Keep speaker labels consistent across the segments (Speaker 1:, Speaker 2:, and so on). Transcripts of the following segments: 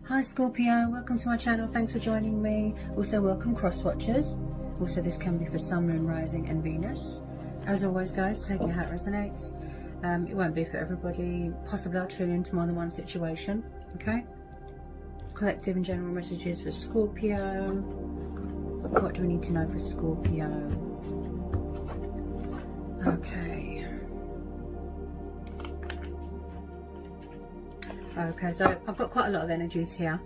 Speaker 1: Hi Scorpio, welcome to my channel. Thanks for joining me. Also welcome cross watchers. Also this can be for Sun, Moon, Rising and Venus. As always guys, take it how it resonates. It won't be for everybody. Possibly I'll tune into more than one situation. Okay. Collective and general messages for Scorpio. What do we need to know for Scorpio? Okay. Okay, so I've got quite a lot of energies here.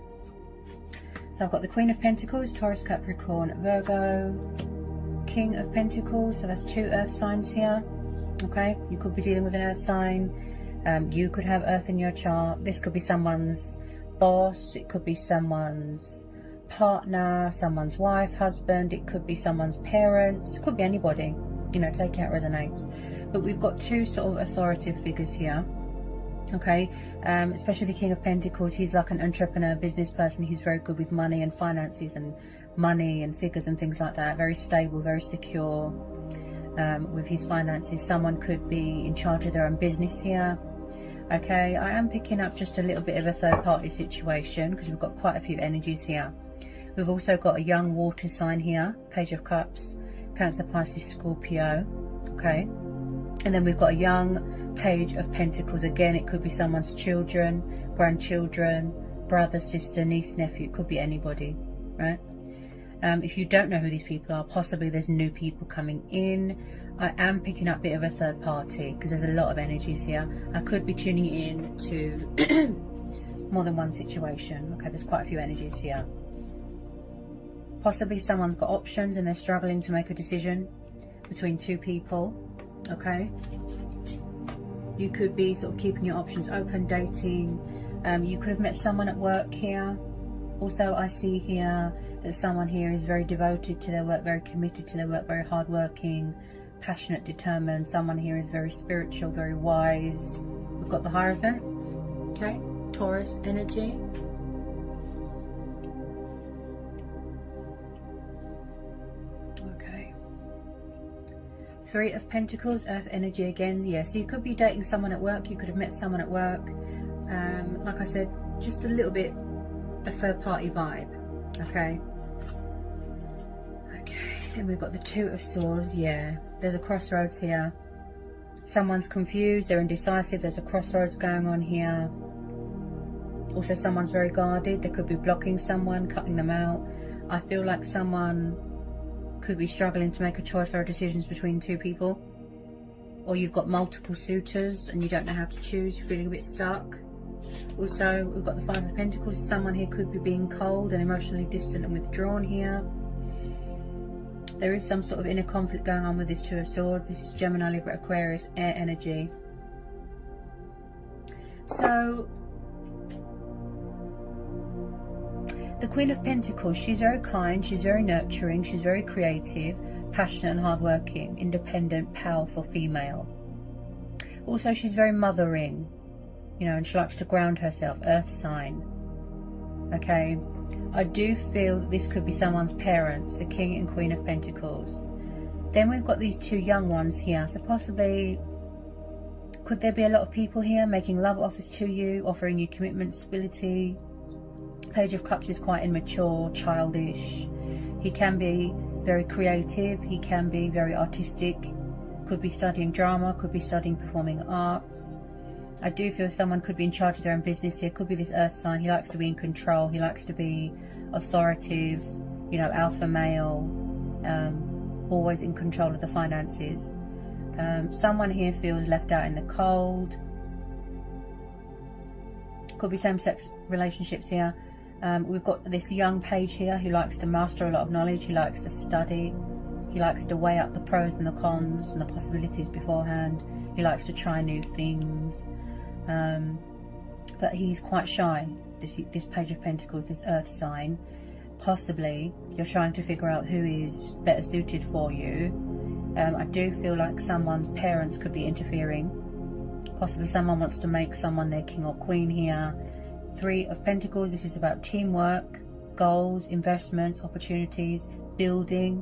Speaker 1: So I've got the Queen of Pentacles, Taurus, Capricorn, Virgo, King of Pentacles, so that's 2 earth signs here. Okay, you could be dealing with an earth sign. You could have earth in your chart. This could be someone's boss, it could be someone's partner, someone's wife, husband, it could be someone's parents, it could be anybody, you know, take it how it resonates. But we've got 2 sort of authoritative figures here. Okay, especially the King of Pentacles. He's like an entrepreneur, business person. He's very good with money and finances and money and figures and things like that. Very stable, very secure with his finances. Someone could be in charge of their own business here. Okay, I am picking up just a little bit of a third party situation because we've got quite a few energies here. We've also got a young water sign here, Page of Cups, Cancer, Pisces, Scorpio. Okay, and then we've got a young Page of Pentacles. Again, it could be someone's children, grandchildren, brother, sister, niece, nephew. It could be anybody, right? If you don't know who these people are, possibly there's new people coming in. I am picking up a bit of a third party because there's a lot of energies here. I could be tuning in to more than one situation. Okay, there's quite a few energies here. Possibly someone's got options and they're struggling to make a decision between 2 people. Okay. You could be sort of keeping your options open, dating. You could have met someone at work here. Also, I see here that someone here is very devoted to their work, very committed to their work, very hardworking, passionate, determined. Someone here is very spiritual, very wise. We've got the Hierophant. Okay, Taurus energy. Okay. 3 of Pentacles, earth energy again. Yeah, so you could be dating someone at work. You could have met someone at work. Like I said, just a little bit a third party vibe. Okay. Okay, then we've got the 2 of Swords. Yeah, there's a crossroads here. Someone's confused, they're indecisive. There's a crossroads going on here. Also, someone's very guarded. They could be blocking someone, cutting them out. I feel like someone could be struggling to make a choice or decisions between 2 people, or you've got multiple suitors and you don't know how to choose. You're feeling a bit stuck. Also, we've got the 5 of Pentacles. Someone here could be being cold and emotionally distant and withdrawn here. There is some sort of inner conflict going on with this 2 of Swords. This is Gemini, Libra, Aquarius, air energy. So the Queen of Pentacles, she's very kind, she's very nurturing, she's very creative, passionate and hardworking, independent, powerful female. Also, she's very mothering, you know, and she likes to ground herself, earth sign. Okay, I do feel that this could be someone's parents, the King and Queen of Pentacles. Then we've got these 2 young ones here, so possibly, could there be a lot of people here making love offers to you, offering you commitment, stability? Page of Cups is quite immature, childish. He can be very creative, he can be very artistic, could be studying drama, could be studying performing arts. I do feel someone could be in charge of their own business here. Could be this earth sign. He likes to be in control, he likes to be authoritative, you know, alpha male, always in control of the finances. Someone here feels left out in the cold. Could be same-sex relationships here. We've got this young page here who likes to master a lot of knowledge. He likes to study. He likes to weigh up the pros and the cons and the possibilities beforehand. He likes to try new things. But he's quite shy. This Page of Pentacles, this earth sign. Possibly you're trying to figure out who is better suited for you. I do feel like someone's parents could be interfering. Possibly someone wants to make someone their king or queen here. 3 of Pentacles, this is about teamwork, goals, investments, opportunities, building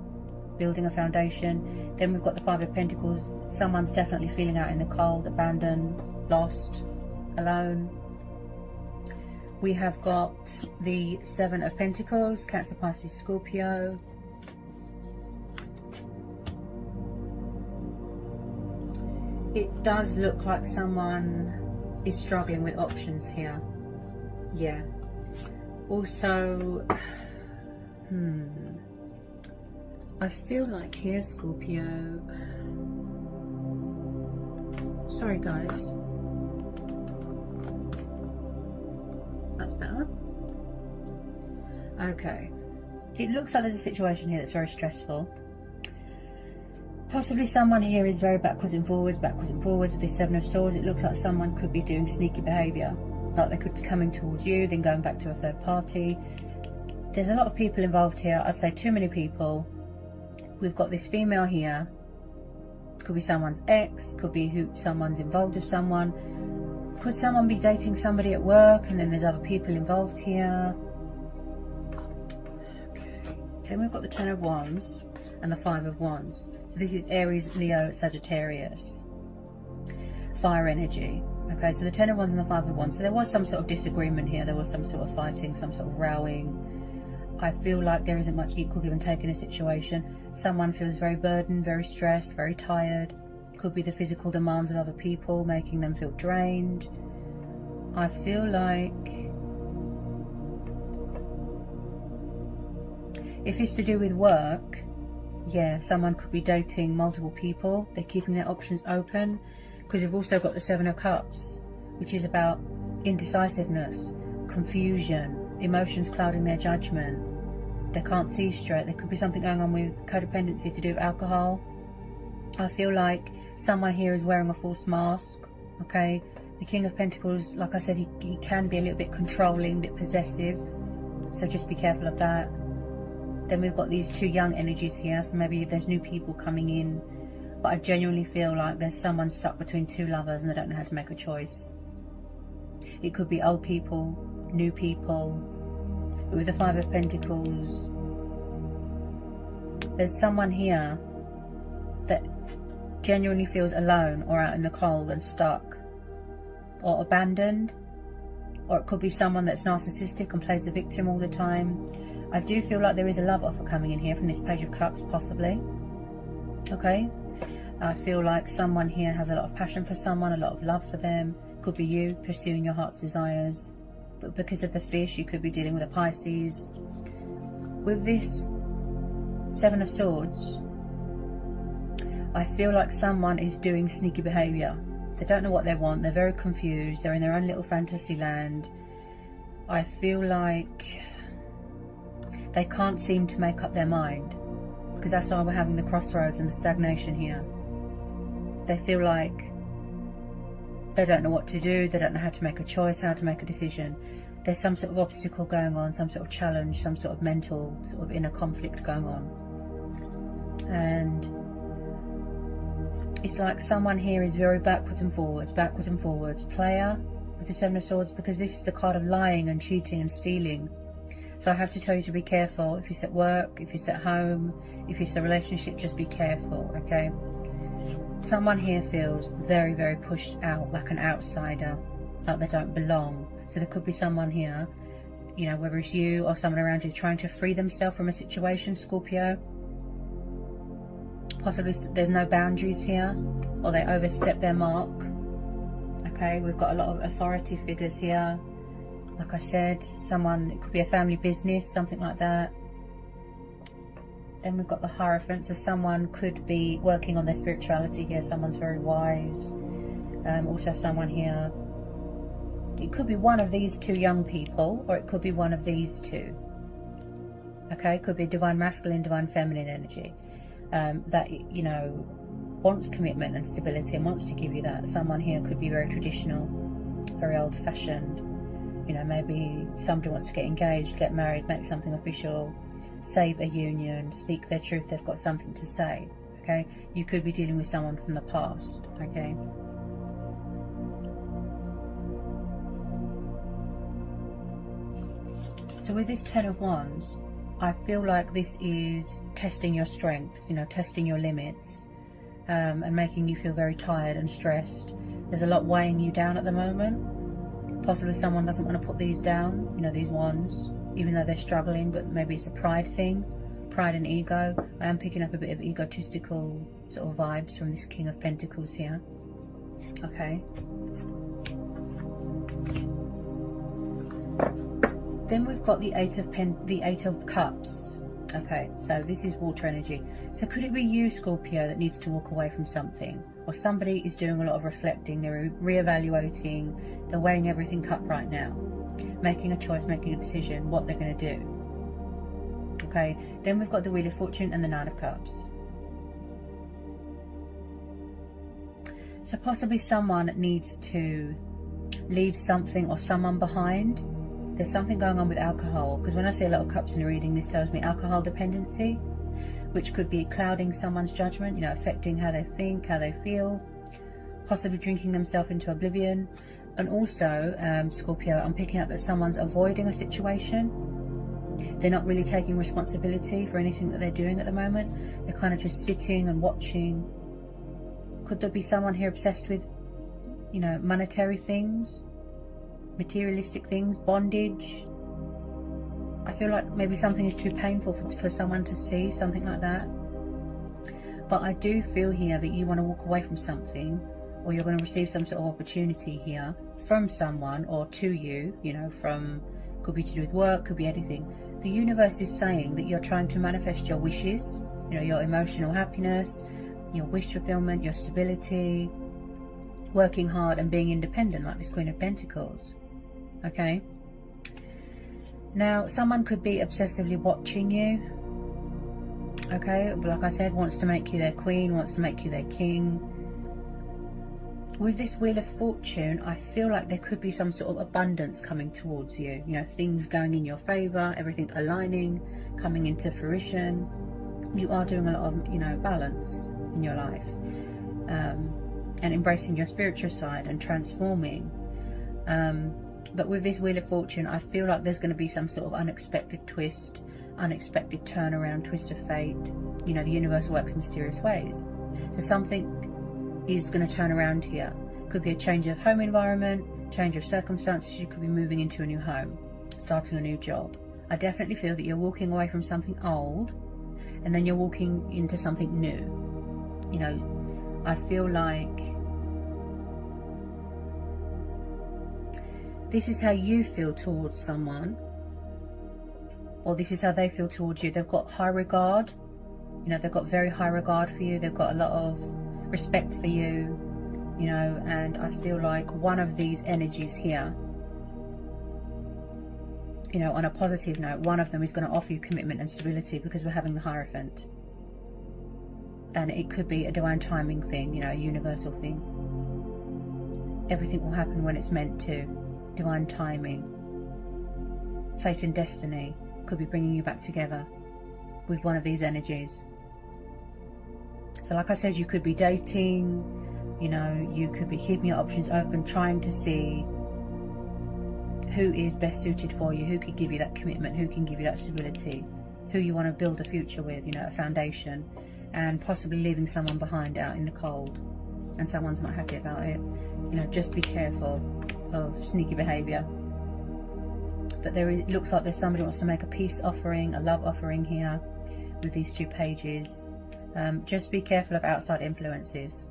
Speaker 1: a foundation. Then we've got the 5 of Pentacles. Someone's definitely feeling out in the cold, abandoned, lost, alone. We have got the Seven of Pentacles, Cancer, Pisces, Scorpio. It does look like someone is struggling with options here. Yeah. Also, I feel like here, Scorpio. Sorry, guys. That's better. Okay. It looks like there's a situation here that's very stressful. Possibly someone here is very backwards and forwards with this Seven of Swords. It looks like someone could be doing sneaky behaviour. Like they could be coming towards you, then going back to a third party. There's a lot of people involved here. I'd say too many people. We've got this female here. Could be someone's ex, could be someone's involved with someone. Could someone be dating somebody at work, and then there's other people involved here. Okay. Then we've got the Ten of Wands and the Five of Wands. So this is Aries, Leo, Sagittarius. Fire energy. Okay, so the Ten of Wands and the Five of Wands. So there was some sort of disagreement here. There was some sort of fighting, some sort of rowing. I feel like there isn't much equal give and take in a situation. Someone feels very burdened, very stressed, very tired. Could be the physical demands of other people making them feel drained. I feel like if it's to do with work, yeah, someone could be dating multiple people. They're keeping their options open, because we've also got the Seven of Cups, which is about indecisiveness, confusion, emotions clouding their judgment. They can't see straight. There could be something going on with codependency to do with alcohol. I feel like someone here is wearing a false mask. Okay, the King of Pentacles, like I said, he can be a little bit controlling, a bit possessive, so just be careful of that. Then we've got these two young energies here, so maybe there's new people coming in, but I genuinely feel like there's someone stuck between two lovers and they don't know how to make a choice. It could be old people, new people. But with the Five of Pentacles, there's someone here that genuinely feels alone or out in the cold and stuck or abandoned. Or it could be someone that's narcissistic and plays the victim all the time. I do feel like there is a love offer coming in here from this Page of Cups, possibly. Okay, I feel like someone here has a lot of passion for someone, a lot of love for them. Could be you pursuing your heart's desires. But because of the fish, you could be dealing with a Pisces. With this Seven of Swords, I feel like someone is doing sneaky behaviour. They don't know what they want. They're very confused. They're in their own little fantasy land. I feel like they can't seem to make up their mind, because that's why we're having the crossroads and the stagnation here. They feel like they don't know what to do. They don't know how to make a choice, how to make a decision. There's some sort of obstacle going on, some sort of challenge, some sort of mental sort of inner conflict going on. And it's like someone here is very backwards and forwards, player with the Seven of Swords, because this is the card of lying and cheating and stealing. So I have to tell you to be careful. If it's at work, if it's at home, if it's a relationship, just be careful, okay? Someone here feels very, very pushed out, like an outsider, like they don't belong. So there could be someone here, you know, whether it's you or someone around you, trying to free themselves from a situation, Scorpio. Possibly there's no boundaries here, or they overstep their mark. Okay, we've got a lot of authority figures here. Like I said, someone, it could be a family business, something like that. Then we've got the Hierophant, so someone could be working on their spirituality here. Someone's very wise. Also someone here, it could be one of these two young people, or it could be one of these two. Okay, it could be divine masculine, divine feminine energy. That, you know, wants commitment and stability and wants to give you that. Someone here could be very traditional, very old-fashioned. You know, maybe somebody wants to get engaged, get married, make something official, save a union, speak their truth. They've got something to say. Okay, you could be dealing with someone from the past. Okay. So with this Ten of Wands, I feel like this is testing your strengths, you know, testing your limits, and making you feel very tired and stressed. There's a lot weighing you down at the moment. Possibly someone doesn't want to put these down, you know, these wands, even though they're struggling, but maybe it's a pride thing, pride and ego. I am picking up a bit of egotistical sort of vibes from this King of Pentacles here. Okay. Then we've got the Eight of Cups. Okay, so this is water energy. So could it be you, Scorpio, that needs to walk away from something? Or somebody is doing a lot of reflecting, they're re-evaluating, they're weighing everything up right now, making a choice, making a decision, what they're going to do. Okay, then we've got the Wheel of Fortune and the Nine of Cups. So possibly someone needs to leave something or someone behind. There's something going on with alcohol, because when I see a lot of cups in a reading, this tells me alcohol dependency, which could be clouding someone's judgment, you know, affecting how they think, how they feel, possibly drinking themselves into oblivion. And also, Scorpio, I'm picking up that someone's avoiding a situation. They're not really taking responsibility for anything that they're doing at the moment. They're kind of just sitting and watching. Could there be someone here obsessed with, you know, monetary things, materialistic things, bondage? I feel like maybe something is too painful for someone to see, something like that. But I do feel here that you want to walk away from something, or you're going to receive some sort of opportunity here from someone or to you, you know, from, could be to do with work, could be anything. The universe is saying that you're trying to manifest your wishes, you know, your emotional happiness, your wish fulfillment, your stability, working hard and being independent, like this Queen of Pentacles. Okay, now someone could be obsessively watching you. Okay, like I said, wants to make you their queen, wants to make you their king. With this Wheel of Fortune, I feel like there could be some sort of abundance coming towards you, you know, things going in your favor, everything aligning, coming into fruition. You are doing a lot of, you know, balance in your life, and embracing your spiritual side and transforming. But with this Wheel of Fortune, I feel like there's going to be some sort of unexpected twist, unexpected turnaround, twist of fate. You know, the universe works in mysterious ways. So something is going to turn around here. Could be a change of home environment, change of circumstances. You could be moving into a new home, starting a new job. I definitely feel that you're walking away from something old, and then you're walking into something new. You know, I feel like this is how you feel towards someone, or this is how they feel towards you. They've got high regard, you know, they've got very high regard for you. They've got a lot of respect for you, you know, and I feel like one of these energies here, you know, on a positive note, one of them is going to offer you commitment and stability, because we're having the Hierophant. And it could be a divine timing thing, you know, a universal thing. Everything will happen when it's meant to. Divine timing, fate and destiny could be bringing you back together with one of these energies. So like I said, you could be dating, you know, you could be keeping your options open, trying to see who is best suited for you, who can give you that commitment, who can give you that stability, who you want to build a future with, you know, a foundation, and possibly leaving someone behind out in the cold, and someone's not happy about it. You know, just be careful of sneaky behavior. But it looks like there's somebody who wants to make a peace offering, a love offering here with these two pages. Just be careful of outside influences.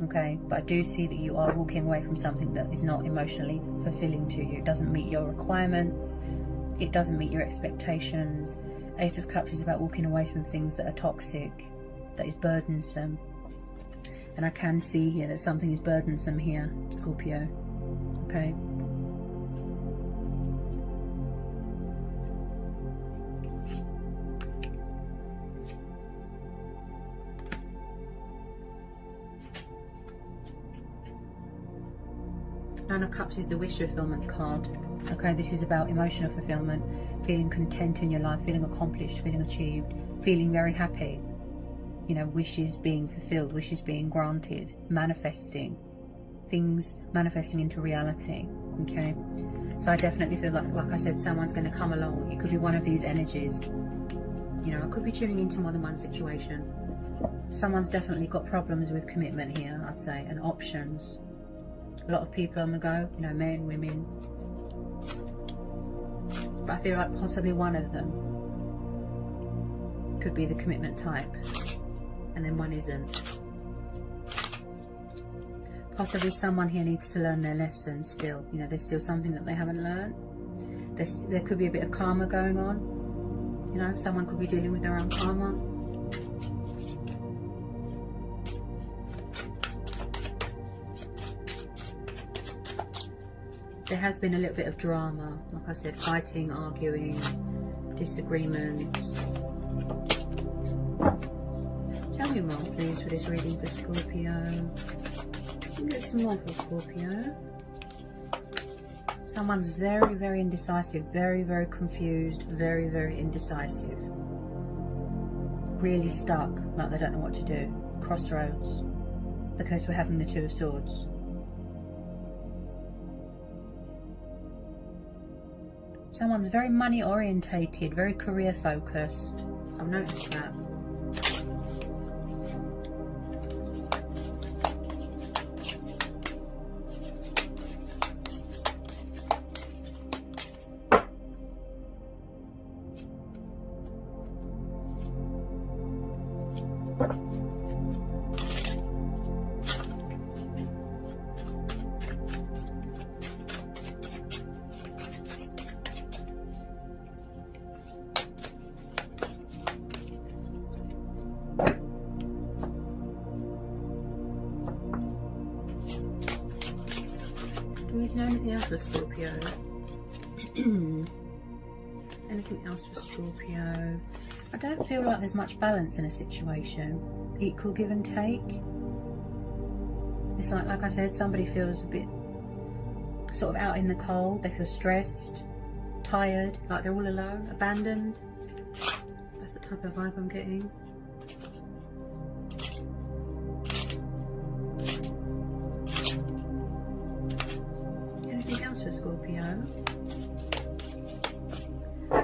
Speaker 1: Okay, but I do see that you are walking away from something that is not emotionally fulfilling to you. It doesn't meet your requirements, it doesn't meet your expectations. Eight of Cups is about walking away from things that are toxic, that is burdensome. And I can see here that something is burdensome here, Scorpio. Okay. Nine of Cups is the wish fulfillment card. Okay, this is about emotional fulfillment, feeling content in your life, feeling accomplished, feeling achieved, feeling very happy. You know, wishes being fulfilled, wishes being granted, manifesting, things manifesting into reality. Okay, so I definitely feel like I said, someone's going to come along. It could be one of these energies. You know, I could be tuning into more than one situation. Someone's definitely got problems with commitment here, I'd say, and options. A lot of people on the go, you know, men, women. But I feel like possibly one of them could be the commitment type, and then one isn't. Possibly someone here needs to learn their lesson still. You know, there's still something that they haven't learned. There could be a bit of karma going on. You know, someone could be dealing with their own karma. There has been a little bit of drama, like I said, fighting, arguing, disagreements. Tell me more, please, for this reading for Scorpio. Get some more for Scorpio. Someone's very, very indecisive, very, very confused, very, very indecisive. Really stuck, like they don't know what to do. Crossroads, because we're having the Two of Swords. Someone's very money orientated, very career focused. I've noticed that. Do we need to know anything else for Scorpio? Anything else for Scorpio? I don't feel like there's much balance in a situation. Equal give and take. It's like I said, somebody feels a bit sort of out in the cold. They feel stressed, tired, like they're all alone, abandoned. That's the type of vibe I'm getting. Anything else for Scorpio?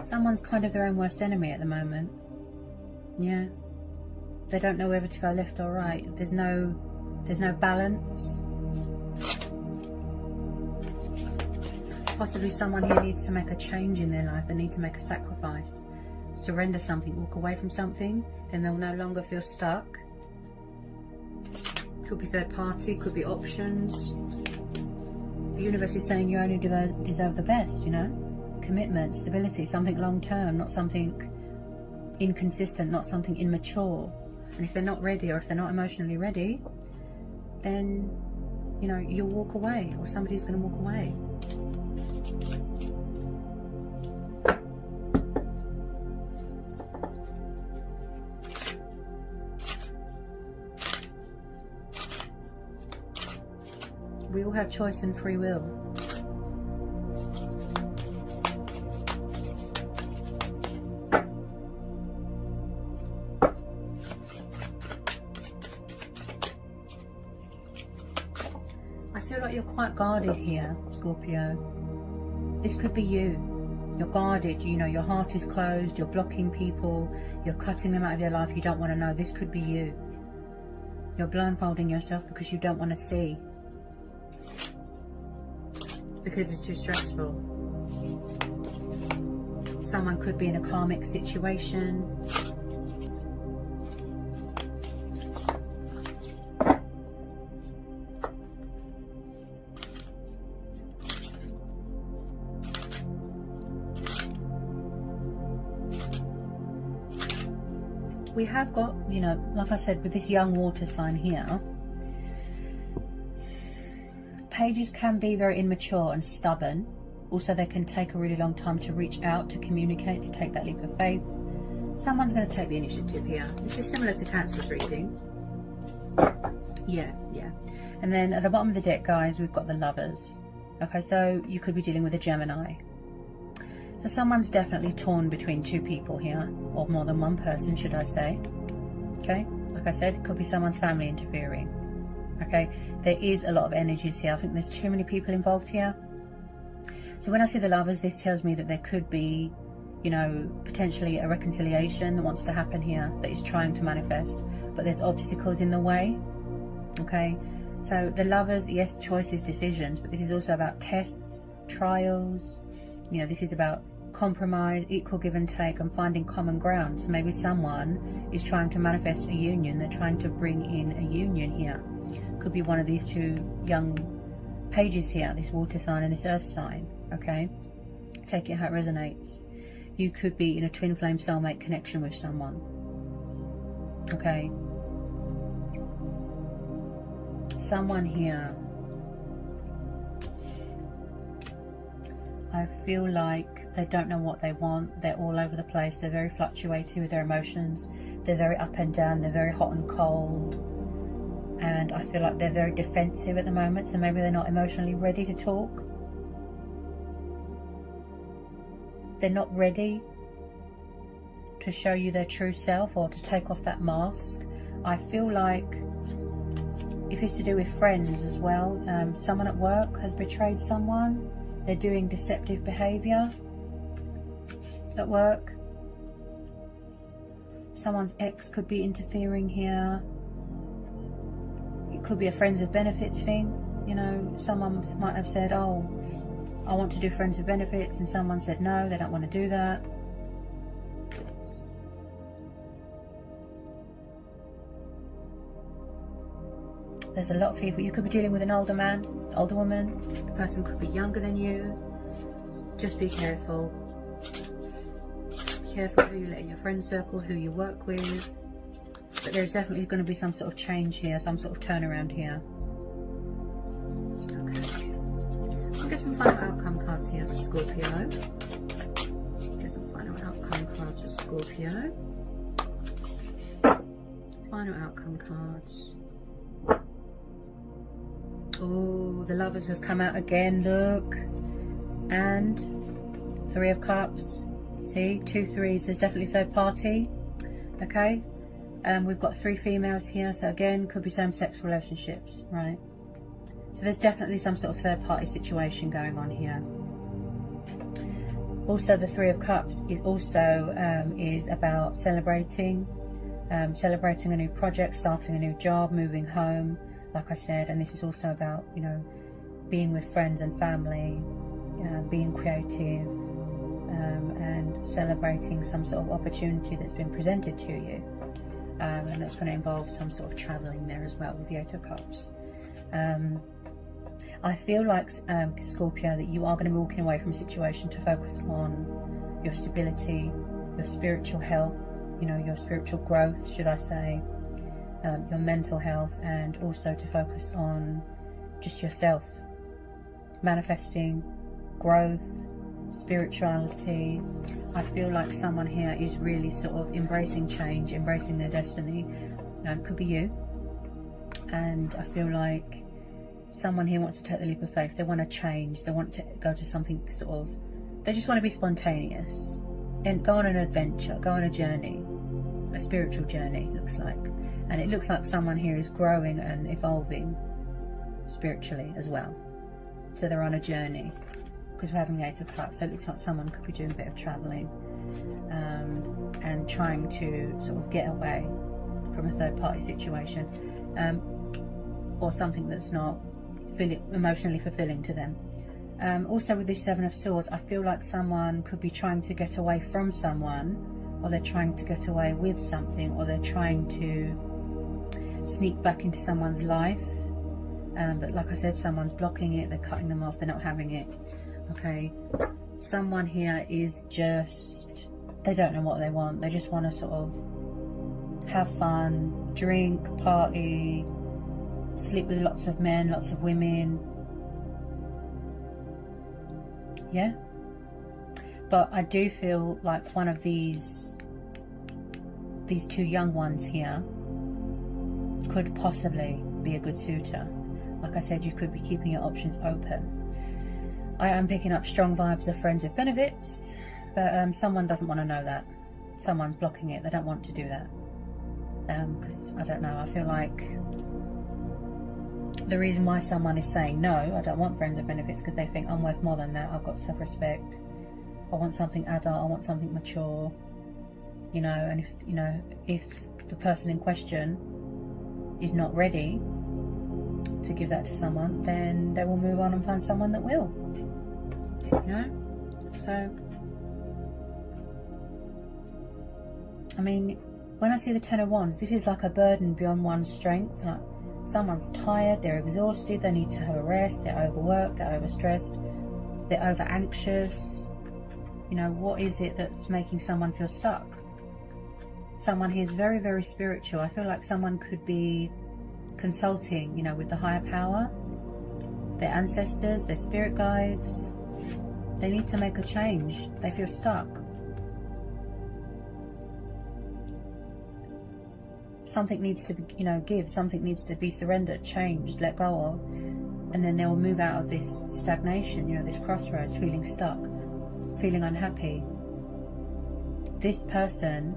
Speaker 1: Someone's kind of their own worst enemy at the moment. Yeah. They don't know whether to go left or right. There's no balance. Possibly someone here needs to make a change in their life. They need to make a sacrifice. Surrender something, walk away from something. Then they'll no longer feel stuck. Could be third party, could be options. The universe is saying you only deserve the best, you know? Commitment, stability, something long term, not something inconsistent, not something immature. And if they're not ready, or if they're not emotionally ready, then, you know, you'll walk away, or somebody's going to walk away. We all have choice and free will. I feel like you're quite guarded here, Scorpio. This could be you. You're guarded, you know, your heart is closed, you're blocking people, you're cutting them out of your life, you don't want to know. This could be you. You're blindfolding yourself because you don't want to see. Because it's too stressful. Someone could be in a karmic situation. We have got, you know, like I said, with this young water sign here, pages can be very immature and stubborn. Also, they can take a really long time to reach out, to communicate, to take that leap of faith. Someone's going to take the initiative here. This is similar to Cancer's reading. Yeah. And then at the bottom of the deck, guys, we've got the Lovers. Okay, so you could be dealing with a Gemini. So someone's definitely torn between two people here, or more than one person, should I say. Okay, like I said, it could be someone's family interfering. Okay, there is a lot of energies here. I think there's too many people involved here. So when I see the Lovers, this tells me that there could be, you know, potentially a reconciliation that wants to happen here, that is trying to manifest, but there's obstacles in the way. Okay, So the Lovers, yes, choices, decisions, but this is also about tests, trials. You know, this is about compromise, equal give and take, and finding common ground. So maybe someone is trying to manifest a union. They're trying to bring in a union here. Could be one of these two young pages here, this water sign and this earth sign. Okay, take it how it resonates. You could be in a twin flame soulmate connection with someone. Okay, someone here, I feel like they don't know what they want. They're all over the place. They're very fluctuating with their emotions. They're very up and down. They're very hot and cold. And I feel like they're very defensive at the moment. So maybe they're not emotionally ready to talk. They're not ready to show you their true self or to take off that mask. I feel like if it's to do with friends as well, someone at work has betrayed someone. They're doing deceptive behavior at work. Someone's ex could be interfering here. It could be a friends with benefits thing. You know, someone might have said, oh, I want to do friends with benefits, and someone said no, they don't want to do that. There's a lot of people. You could be dealing with an older man, older woman. The person could be younger than you. Just be careful. Be careful who you let in your friend circle, who you work with. But there's definitely going to be some sort of change here, some sort of turnaround here. Okay. I'll get some final outcome cards here for Scorpio. Get some final outcome cards for Scorpio. Final outcome cards. Oh, the Lovers has come out again, look. And Three of Cups. See, 2 3s. There's definitely third party. Okay. We've got 3 females here. So again, could be same-sex relationships, right? So there's definitely some sort of third party situation going on here. Also, the 3 of Cups is also is about celebrating. Celebrating a new project, starting a new job, moving home. Like I said, and this is also about, you know, being with friends and family, being creative, and celebrating some sort of opportunity that's been presented to you. And that's going to involve some sort of traveling there as well with the 8 of Cups. I feel like, Scorpio, that you are going to be walking away from a situation to focus on your stability, your spiritual health, you know, your spiritual growth, should I say. Your mental health, and also to focus on just yourself, manifesting growth, spirituality. I feel like someone here is really sort of embracing change, embracing their destiny. It could be you, and I feel like someone here wants to take the leap of faith. They want to change, they want to go to something sort of, they just want to be spontaneous and go on an adventure, go on a journey, a spiritual journey, it looks like. And it looks like someone here is growing and evolving spiritually as well. So they're on a journey, because we're having the 8 of Cups. So it looks like someone could be doing a bit of traveling and trying to sort of get away from a third party situation, or something that's not emotionally fulfilling to them. Also with this 7 of Swords, I feel like someone could be trying to get away from someone, or they're trying to get away with something, or they're trying to sneak back into someone's life, but like I said, someone's blocking it, they're cutting them off, they're not having it. Okay, someone here is just, they don't know what they want. They just want to sort of have fun, drink, party, sleep with lots of men, lots of women. Yeah, but I do feel like one of these 2 young ones here could possibly be a good suitor. Like I said, you could be keeping your options open. I am picking up strong vibes of friends with benefits, but someone doesn't want to know that. Someone's blocking it. They don't want to do that. Because, I don't know, I feel like the reason why someone is saying no, I don't want friends with benefits, because they think I'm worth more than that. I've got self-respect. I want something adult. I want something mature. You know, and if the person in question is not ready, to give that to someone, then they will move on and find someone that will. You know? So, I mean, when I see the Ten of Wands, this is like a burden beyond one's strength. Like someone's tired, they're exhausted, they need to have a rest, they're overworked, they're overstressed, they're over anxious. You know, what is it that's making someone feel stuck? Someone here is very, very spiritual. I feel like someone could be consulting, you know, with the higher power, their ancestors, their spirit guides. They need to make a change. They feel stuck. Something needs to be, you know, give. Something needs to be surrendered, changed, let go of. And then they will move out of this stagnation, you know, this crossroads, feeling stuck, feeling unhappy. This person,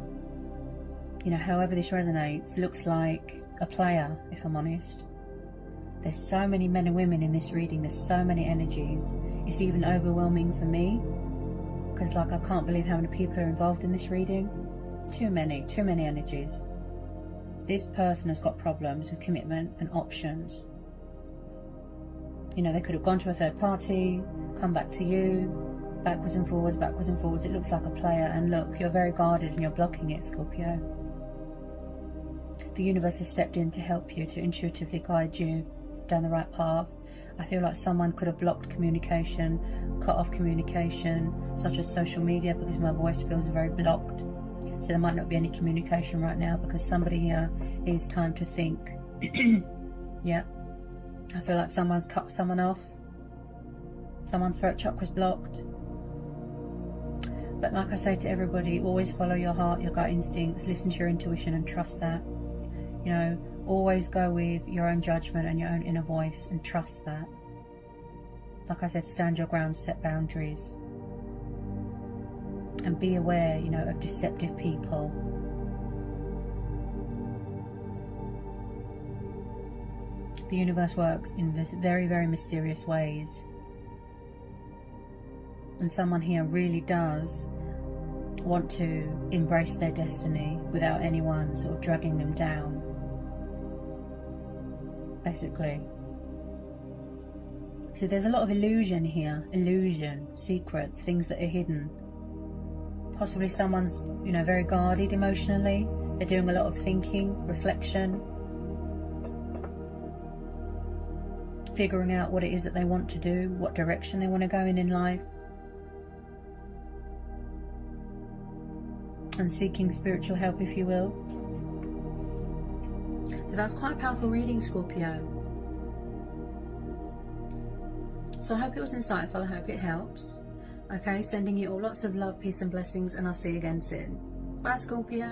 Speaker 1: you know, however this resonates, looks like a player, if I'm honest. There's so many men and women in this reading. There's so many energies. It's even overwhelming for me, because like I can't believe how many people are involved in this reading. Too many energies. This person has got problems with commitment and options. You know, they could have gone to a third party, come back to you, backwards and forwards, backwards and forwards. It looks like a player, and look, you're very guarded and you're blocking it, Scorpio. The universe has stepped in to help you, to intuitively guide you down the right path. I feel like someone could have blocked communication, cut off communication, such as social media, because my voice feels very blocked. So there might not be any communication right now, because somebody here needs time to think. Yeah. I feel like someone's cut someone off. Someone's throat chakra's blocked. But like I say to everybody, always follow your heart, your gut instincts, listen to your intuition and trust that. You know, always go with your own judgment and your own inner voice and trust that. Like I said, stand your ground, set boundaries. And be aware, you know, of deceptive people. The universe works in very, very mysterious ways. And someone here really does want to embrace their destiny without anyone sort of dragging them down. Basically. So there's a lot of illusion here. Illusion, secrets, things that are hidden. Possibly someone's, you know, very guarded emotionally. They're doing a lot of thinking, reflection, figuring out what it is that they want to do, what direction they want to go in life, and seeking spiritual help, if you will. So that's quite a powerful reading, Scorpio. So I hope it was insightful. I hope it helps. Okay, sending you all lots of love, peace and blessings, and I'll see you again soon. Bye, Scorpio.